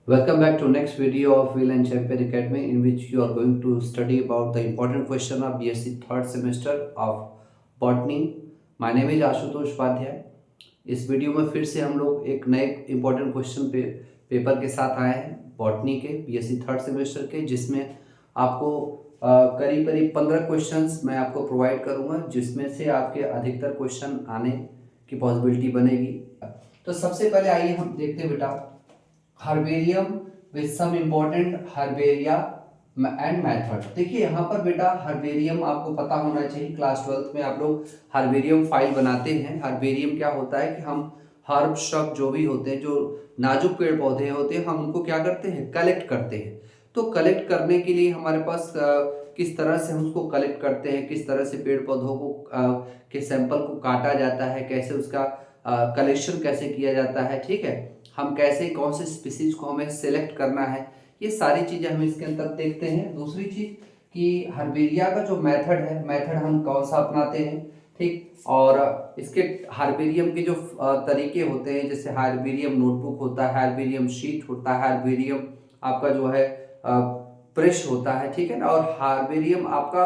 Welcome back to next video of Wheel and Champion Academy, in which you are going to study about the important question of BSc third semester of botany. My name is Ashutosh Upadhyay. इस video में फिर से हम लोग एक नए important question paper के साथ आए हैं बॉटनी के बीएससी थर्ड सेमेस्टर के, जिसमें आपको करीब करीब 15 क्वेश्चंस मैं आपको प्रोवाइड करूंगा, जिसमें से आपके अधिकतर क्वेश्चन आने की पॉसिबिलिटी बनेगी। तो सबसे पहले आइए हम देखते हैं बेटा herbarium with some important herbaria and method. देखिए यहाँ पर बेटा हर्बेरियम आपको पता होना चाहिए, क्लास 12th में आप लोग हर्बेरियम फाइल बनाते हैं। हर्बेरियम क्या होता है कि हम हर्ब श्रब जो भी होते हैं, जो नाजुक पेड़ पौधे होते हैं, हम उनको क्या करते हैं, कलेक्ट करते हैं। तो कलेक्ट करने के लिए हमारे पास किस तरह से हम उसको कलेक्ट करते हैं, किस तरह से पेड़ पौधों को के सैंपल को काटा जाता है, कैसे उसका कलेक्शन कैसे किया जाता है, ठीक है, हम कैसे कौन से स्पीसीज को हमें सेलेक्ट करना है, ये सारी चीज़ें हम इसके अंदर देखते हैं। दूसरी चीज़ कि हर्बेरिया का जो मेथड है, मेथड हम कौन सा अपनाते हैं, ठीक, और इसके हर्बेरियम के जो तरीके होते हैं, जैसे हर्बेरियम नोटबुक होता है, हर्बेरियम शीट होता है, हर्बेरियम आपका जो है प्रेस होता है, ठीक है ना, और हार्बेरियम आपका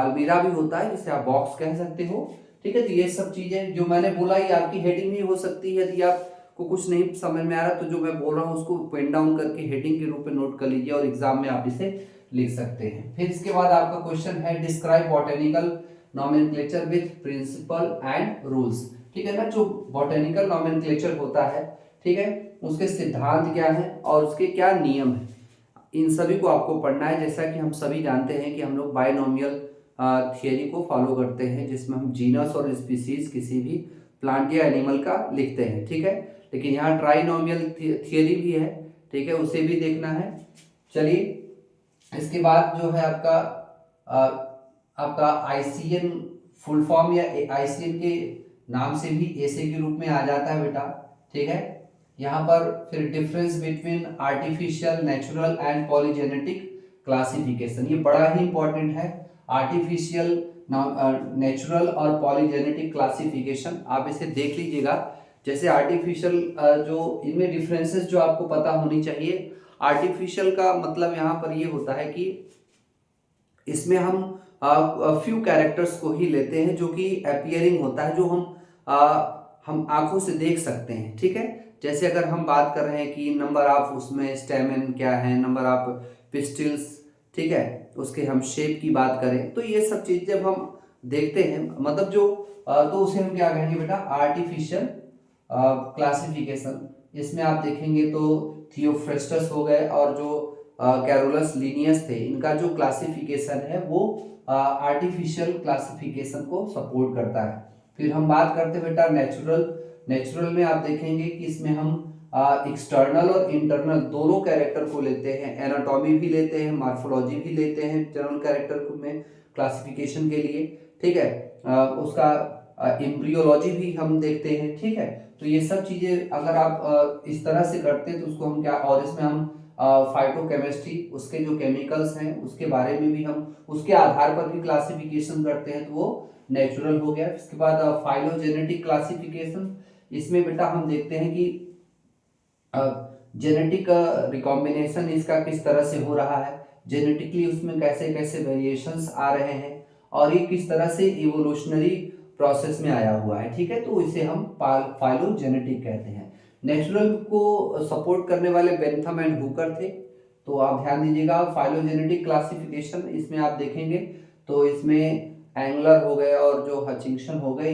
अलमीरा भी होता है, जिसे आप बॉक्स कह सकते हो, ठीक है। तो ये सब चीजें जो मैंने बोला ये आपकी हेडिंग भी हो सकती है। यदि आपको कुछ नहीं समझ में आ रहा तो जो मैं बोल रहा हूँ उसको पेन डाउन करके हेडिंग के रूप में नोट कर लीजिए और एग्जाम में आप इसे लिख सकते हैं। फिर इसके बाद आपका क्वेश्चन है describe botanical nomenclature with principle and rules, ठीक है ना। जो बॉटेनिकल नॉमेनक्लेचर होता है, ठीक है, उसके सिद्धांत क्या है और उसके क्या नियम है, इन सभी को आपको पढ़ना है। जैसा कि हम सभी जानते हैं कि हम लोग बायनोमियल थियरी को फॉलो करते हैं, जिसमें हम जीनस और स्पीसीज किसी भी प्लांट या एनिमल का लिखते हैं, ठीक है। लेकिन यहाँ ट्राइनोमियल थियरी भी है, ठीक है, उसे भी देखना है। चलिए इसके बाद जो है आपका आईसीएन फुल फॉर्म या आईसीएन के नाम से भी ऐसे के रूप में आ जाता है बेटा, ठीक है। यहाँ पर फिर difference between artificial, natural and polygenetic classification, ये बड़ा ही इंपॉर्टेंट है। आर्टिफिशियल, नेचुरल और पॉलीजेनेटिक क्लासिफिकेशन आप इसे देख लीजिएगा। जैसे आर्टिफिशियल जो इनमें डिफरेंसेस जो आपको पता होनी चाहिए। आर्टिफिशियल का मतलब यहाँ पर ये होता है कि इसमें हम फ्यू कैरेक्टर्स को ही लेते हैं जो कि अपीयरिंग होता है, जो हम आंखों से देख सकते हैं, ठीक है। जैसे अगर हम बात कर रहे हैं कि नंबर ऑफ उसमें स्टेमेन क्या है, नंबर ऑफ पिस्टिल्स, ठीक है, उसके हम शेप की बात करें तो ये सब चीज जब हम देखते हैं, मतलब जो तो उसे हम क्या कहेंगे बेटा, आर्टिफिशियल क्लासिफिकेशन। इसमें आप देखेंगे तो थियोफ्रेस्टस हो गए और जो कैरोलस लिनियस थे, इनका जो क्लासिफिकेशन है वो आर्टिफिशियल क्लासिफिकेशन को सपोर्ट करता है। फिर हम बात करते हैं बेटा नेचुरल। नेचुरल में आप देखेंगे कि इसमें हम एक्सटर्नल और इंटरनल दोनों कैरेक्टर को लेते हैं, एनाटॉमी भी लेते हैं, मार्फोलॉजी भी लेते हैं जनरल कैरेक्टर में क्लासिफिकेशन के लिए, ठीक है। उसका एम्ब्रियोलॉजी भी हम देखते हैं, ठीक है। तो ये सब चीजें अगर आप इस तरह से करते हैं तो उसको हम क्या, और इसमें हम फाइटोकेमिस्ट्री, उसके जो केमिकल्स हैं उसके बारे में भी हम उसके आधार पर भी क्लासिफिकेशन करते हैं, तो वो नेचुरल हो गया। इसके बाद फाइलोजेनेटिक क्लासिफिकेशन, इसमें बेटा हम देखते हैं कि जेनेटिक रिकॉम्बिनेशन इसका किस तरह से हो रहा है, जेनेटिकली उसमें कैसे कैसे वेरिएशंस आ रहे हैं और ये किस तरह से इवोल्यूशनरी प्रोसेस में आया हुआ है, ठीक है। तो इसे हम फाइलोजेनेटिक कहते हैं। नेचुरल को सपोर्ट करने वाले बेंथम एंड हुकर थे, तो आप ध्यान दीजिएगा। फाइलोजेनेटिक क्लासिफिकेशन इसमें आप देखेंगे तो इसमें एंगलर हो गए और जो हचिंगसन हो गए,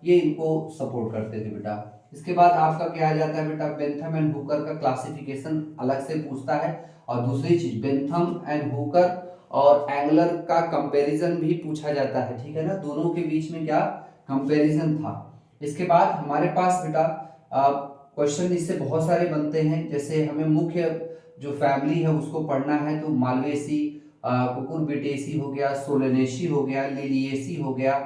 इनको सपोर्ट करते थे बेटा। इसके बाद आपका क्या आ जाता है बेटा, बेंथम एंड हुकर का क्लासिफिकेशन अलग से पूछता है। और दूसरी चीज बेंथम एंड हुकर और एंगलर का कंपैरिजन भी पूछा जाता है, ठीक है ना, दोनों के बीच में क्या कंपैरिजन था। इसके बाद हमारे पास बेटा क्वेश्चन इससे बहुत सारे बनते हैं। जैसे हमें मुख्य जो फैमिली है उसको पढ़ना है तो मालवेसी, कुकुरबिटेसी हो गया, सोलेनेसी हो गया, लिलिएसी हो गया,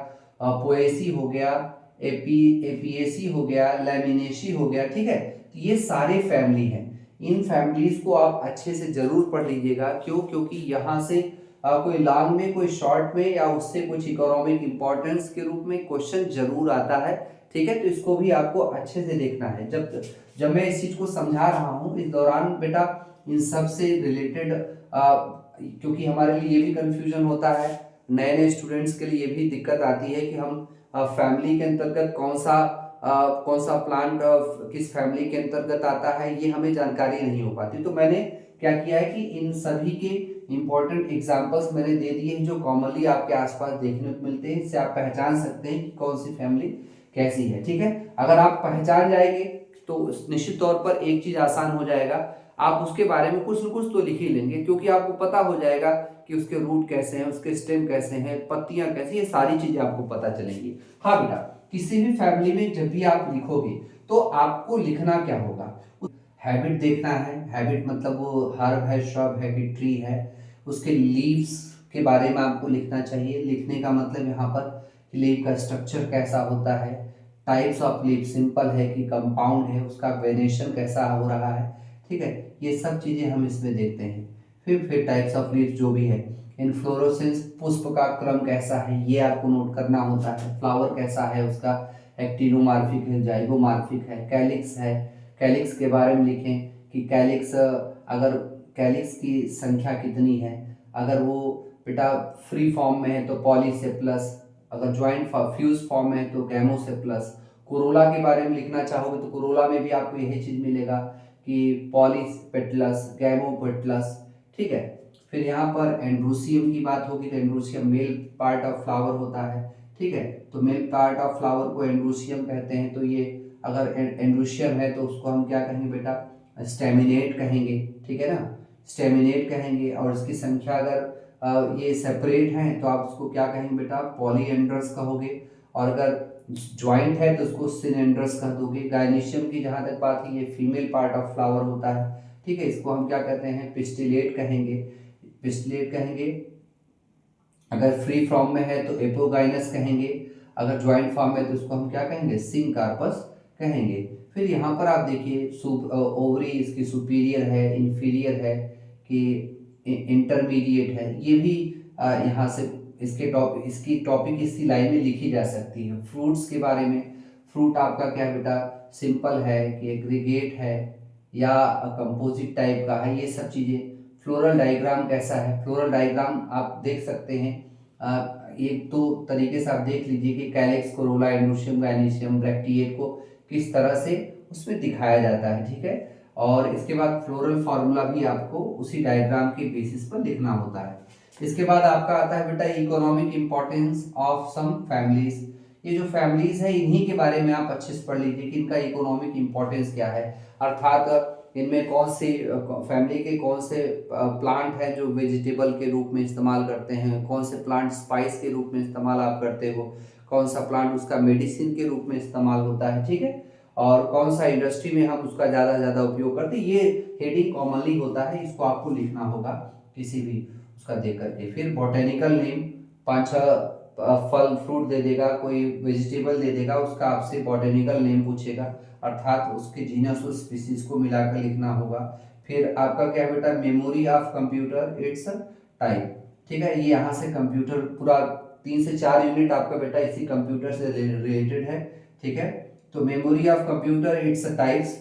पोएसी हो गया, एपिएसी हो गया, लैमिनेसी हो गया, ठीक है। तो ये सारे फैमिली हैं। इन फैमिलीज को आप अच्छे से जरूर पढ़ लीजिएगा। क्यों? क्योंकि यहाँ से कोई लॉन्ग में, कोई शॉर्ट में, या उससे कुछ इकोनॉमिक इंपॉर्टेंस के रूप में क्वेश्चन जरूर आता है। ठीक है, तो इसको भी आपको अच्छे से देखना है। जब जब मैं इस चीज को समझा रहा हूँ, इस दौरान बेटा इन सब से रिलेटेड, क्योंकि हमारे लिए ये भी कंफ्यूजन होता है, नए नए स्टूडेंट्स के लिए ये भी दिक्कत आती है कि हम फैमिली के अंतर्गत कौन सा प्लांट किस फैमिली के अंतर्गत आता है, ये हमें जानकारी नहीं हो पाती। तो मैंने क्या किया है कि इन सभी के इंपॉर्टेंट एग्जांपल्स मैंने दे दिए हैं जो कॉमनली आपके आसपास देखने को मिलते हैं। इससे आप पहचान सकते हैं कि कौन सी फैमिली कैसी है। ठीक है, अगर आप पहचान जाएंगे तो निश्चित तौर पर एक चीज आसान हो जाएगा, आप उसके बारे में कुछ न कुछ तो लिख ही लेंगे, क्योंकि आपको पता हो जाएगा कि उसके रूट कैसे हैं, उसके स्टेम कैसे हैं, पत्तियां कैसी, ये सारी चीजें आपको पता चलेंगी। हाँ बेटा, किसी भी फैमिली में जब भी आप लिखोगे तो आपको लिखना क्या होगा, हैबिट देखना है। हैबिट मतलब वो हर्ब है, श्रब है कि ट्री है, उसके लीव्स के बारे में आपको लिखना चाहिए। लिखने का मतलब यहाँ पर लीव का स्ट्रक्चर कैसा होता है, टाइप्स ऑफ लीव, सिंपल है कि कंपाउंड है, उसका वेनेशन कैसा हो रहा है। ठीक है, ये सब चीजें हम इसमें देखते हैं। फिर टाइप्स ऑफ लीव जो भी है, इनफ्लोरोसेंस, पुष्प का क्रम कैसा है ये आपको नोट करना होता है। फ्लावर कैसा है, उसका एक्टिनोमार्फिक है, जाइगोमार्फिक है, कैलिक्स है, कैलिक्स के बारे में लिखें कि कैलिक्स, अगर कैलिक्स की संख्या कितनी है, अगर वो बेटा फ्री फॉर्म में है तो पॉली से प्लस, अगर ज्वाइंट फ्यूज फॉर्म में है तो गैमो से प्लस। कोरोला के बारे में लिखना चाहोगे तो कोरोला में भी आपको यही चीज मिलेगा कि पॉली पेटलस, गैमो पेटलस। ठीक है, फिर यहाँ पर एंड्रोसियम की बात होगी तो androecium male part of flower होता है। ठीक है, तो मेल पार्ट ऑफ फ्लावर को एंड्रोसियम कहते हैं। तो ये अगर एंड्रोसियम है तो उसको हम क्या कहेंगे बेटा, स्टेमिनेट कहेंगे। ठीक है ना, स्टेमिनेट कहेंगे। और इसकी संख्या अगर ये सेपरेट हैं तो आप उसको क्या कहेंगे बेटा, पॉलीएंड्रस कहोगे। और अगर ज्वाइंट है तो उसको सिनेंड्रस कह दोगे। गायनीशियम की जहां तक बात है, ये फीमेल पार्ट ऑफ फ्लावर होता है। ठीक है, इसको हम क्या कहते हैं, पिस्टिलेट कहेंगे, पिस्टिलेट कहेंगे। अगर फ्री फॉर्म में है तो एपोगाइनस कहेंगे, अगर ज्वाइंट फॉर्म में तो उसको हम क्या कहेंगे, सिंकार्पस कहेंगे। फिर यहाँ पर आप देखिए ओवरी इसकी सुपीरियर है, इंफीरियर है कि इंटरमीडिएट है, ये भी यहाँ से इसकी टॉपिक इसी लाइन में लिखी जा सकती है। फ्रूट्स के बारे में, फ्रूट आपका क्या है बेटा, सिंपल है कि एग्रीगेट है या कंपोजिट टाइप का है, ये सब चीज़ें। फ्लोरल डायग्राम कैसा है, फ्लोरल डायग्राम आप देख सकते हैं। एक तो तरीके से आप देख लीजिए कि कैलिक्स, कोरोला, एंड्रोसियम, गायनीशियम, ब्रैक्टिएट को किस तरह से उसमें दिखाया जाता है। ठीक है, और इसके बाद फ्लोरल फार्मूला भी आपको उसी डायग्राम के बेसिस पर लिखना होता है। इसके बाद आपका आता है बेटा economic importance of some families. ये जो फैमिलीज है इन्हीं के बारे में आप अच्छे से पढ़ लीजिए कि इनका इकोनॉमिक इंपॉर्टेंस क्या है, अर्थात इनमें कौन सी फैमिली के कौन से प्लांट हैं जो वेजिटेबल के रूप में इस्तेमाल करते हैं, कौन से प्लांट स्पाइस के रूप में इस्तेमाल आप करते हो, कौन सा प्लांट उसका मेडिसिन के रूप में इस्तेमाल होता है। ठीक है, और कौन सा इंडस्ट्री में हम उसका ज़्यादा से ज़्यादा उपयोग करते हैं, ये हेडिंग कॉमनली होता है, इसको आपको लिखना होगा किसी भी उसका देख करके। फिर बॉटेनिकल नेम, 5-6 फल फ्रूट दे देगा, कोई वेजिटेबल दे देगा, उसका आपसे बॉटेनिकल नेम पूछेगा, अर्थात उसके जीनस और स्पीसीज को मिलाकर लिखना होगा। फिर आपका क्या बेटा, memory of computer, it's type. ठीक है, ये यहाँ से कंप्यूटर पूरा 3 से 4 यूनिट आपका बेटा इसी कंप्यूटर से रिलेटेड है। ठीक है, तो memory of computer, its types,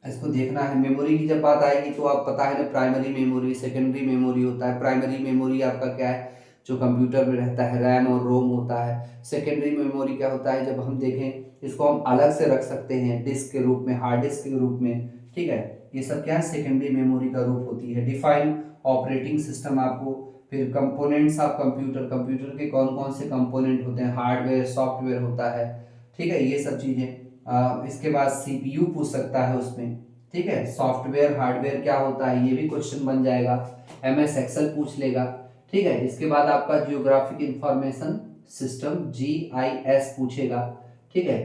इसको देखना है। मेमोरी की जब बात आएगी तो आप पता है ना, प्राइमरी मेमोरी, सेकेंडरी मेमोरी होता है। प्राइमरी मेमोरी आपका क्या है, जो कंप्यूटर में रहता है, रैम और रोम होता है। सेकेंडरी मेमोरी क्या होता है, जब हम देखें इसको हम अलग से रख सकते हैं डिस्क के रूप में, हार्ड डिस्क के रूप में। ठीक है, ये सब क्या है, सेकेंडरी मेमोरी का रूप होती है। डिफाइन ऑपरेटिंग सिस्टम आपको। फिर कंपोनेंट्स ऑफ कंप्यूटर, कंप्यूटर के कौन कौन से कंपोनेंट होते हैं, हार्डवेयर, सॉफ्टवेयर होता है। ठीक है, ये सब चीजें। इसके बाद सीपीयू पूछ सकता है उसमें। ठीक है, सॉफ्टवेयर हार्डवेयर क्या होता है, ये भी क्वेश्चन बन जाएगा। एमएस एक्सेल पूछ लेगा। ठीक है, इसके बाद आपका जियोग्राफिक इंफॉर्मेशन सिस्टम, जीआईएस पूछेगा। ठीक है,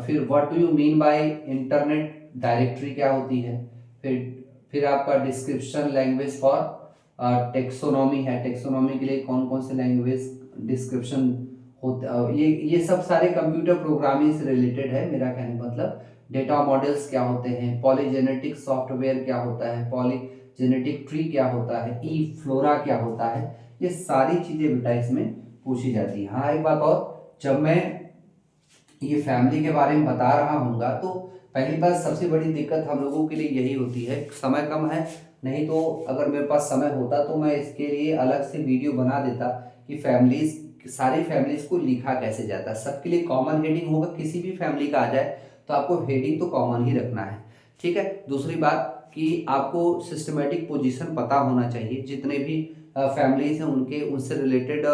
फिर what do you mean by internet directory क्या होती है। फिर आपका डिस्क्रिप्शन लैंग्वेज फॉर टेक्सोनॉमी है, टेक्सोनॉमी के लिए कौन कौन से लैंग्वेज डिस्क्रिप्शन होता, ये सब सारे कंप्यूटर प्रोग्रामिंग से रिलेटेड है। मेरा कहने का मतलब डेटा मॉडल्स क्या होते हैं, पॉलीजेनेटिक सॉफ्टवेयर क्या होता है, जेनेटिक ट्री क्या होता है, ई फ्लोरा क्या होता है, ये सारी चीज़ें बेटा इसमें पूछी जाती है। हाँ, एक बात और, जब मैं ये फैमिली के बारे में बता रहा हूँगा तो पहली बात सबसे बड़ी दिक्कत हम लोगों के लिए यही होती है, समय कम है। नहीं तो अगर मेरे पास समय होता तो मैं इसके लिए अलग से वीडियो बना देता कि फैमिलीज, सारी फैमिलीज को लिखा कैसे जाता है। सबके लिए कॉमन हेडिंग होगा, किसी भी फैमिली का आ जाए तो आपको हेडिंग तो कॉमन ही रखना है, ठीक है। दूसरी बात कि आपको सिस्टमेटिक पोजीशन पता होना चाहिए, जितने भी फैमिलीज हैं उनके, उनसे रिलेटेड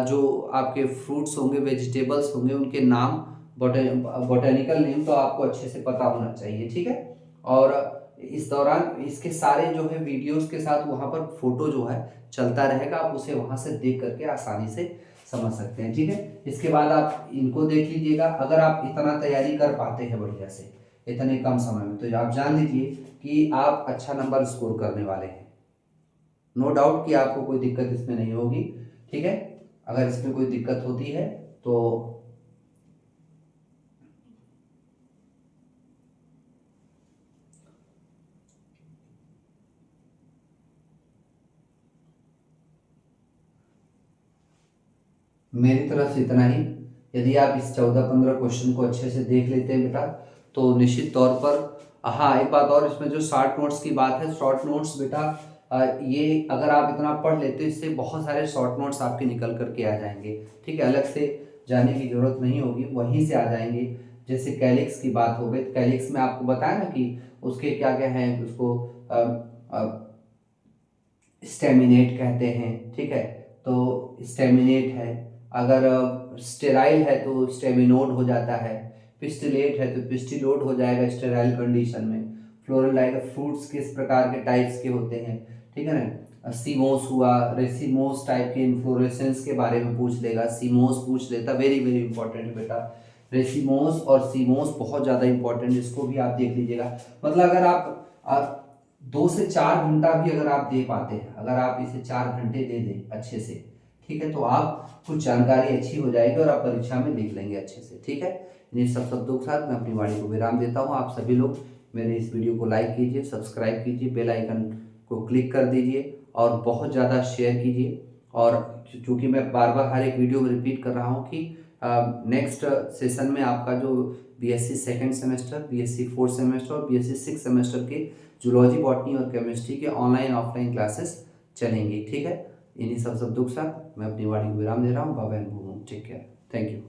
जो आपके फ्रूट्स होंगे, वेजिटेबल्स होंगे, उनके नाम, बोटेनिकल नेम तो आपको अच्छे से पता होना चाहिए, ठीक है। और इस दौरान इसके सारे जो है वीडियोस के साथ वहाँ पर फोटो जो है चलता रहेगा, आप उसे वहाँ से देख करके आसानी से समझ सकते हैं, ठीक है। इसके बाद आप इनको देख लीजिएगा। अगर आप इतना तैयारी कर पाते हैं बढ़िया से इतने कम समय में, तो आप जान लीजिए कि आप अच्छा नंबर स्कोर करने वाले हैं। नो डाउट कि आपको कोई दिक्कत इसमें नहीं होगी, ठीक है। अगर इसमें कोई दिक्कत होती है तो मेरी तरफ से इतना ही। यदि आप इस 14-15 क्वेश्चन को अच्छे से देख लेते हैं बेटा, तो निश्चित तौर पर, हाँ एक बात और, इसमें जो शॉर्ट नोट्स की बात है, शॉर्ट नोट्स बेटा ये अगर आप इतना पढ़ लेते हो, इससे बहुत सारे शॉर्ट नोट्स आपके निकल करके आ जाएंगे, ठीक है। अलग से जाने की जरूरत नहीं होगी, वहीं से आ जाएंगे। जैसे कैलिक्स की बात हो गई, कैलिक्स में आपको बताया ना कि उसके क्या क्या हैं, उसको स्टेमिनेट कहते हैं, ठीक है। तो स्टेमिनेट है, अगर स्टेराइल है तो स्टेमिनोड हो जाता है, पिस्टिलेट है तो पिस्टिलोड हो जाएगा स्टेराइल कंडीशन में। फ्लोरल डाइगर, फ्रूट्स किस प्रकार के टाइप्स के होते हैं, ठीक है ना। सीमोस हुआ, रेसिमोस टाइप के इन्फ्लोरेसेंस के बारे में पूछ लेगा, सीमोस पूछ लेता, वेरी वेरी इंपॉर्टेंट है बेटा। रेसिमोस और सीमोस बहुत ज़्यादा इंपॉर्टेंट, इसको भी आप देख लीजिएगा। मतलब अगर आप 2 से 4 घंटा भी अगर आप दे पाते हैं, अगर आप इसे 4 घंटे दे दें अच्छे से, ठीक है, तो आप कुछ जानकारी अच्छी हो जाएगी और आप परीक्षा में लिख लेंगे अच्छे से, ठीक है। इन्हीं सब शब्दों के साथ मैं अपनी वाणी को विराम देता हूँ। आप सभी लोग मेरे इस वीडियो को लाइक कीजिए, सब्सक्राइब कीजिए, बेल आइकन को क्लिक कर दीजिए और बहुत ज़्यादा शेयर कीजिए। और चूँकि मैं बार बार हर एक वीडियो में रिपीट कर रहा हूँ कि नेक्स्ट सेशन में आपका जो BSc second semester, BSc fourth semester और बीएससी सिक्स सेमेस्टर के जूलॉजी, बॉटनी और केमिस्ट्री के ऑनलाइन ऑफलाइन क्लासेस चलेंगी, ठीक है। इन्हीं सब शब्दों के साथ मैं अपनी वाणी को विराम दे रहा हूँ। Bye bye, take care, thank you.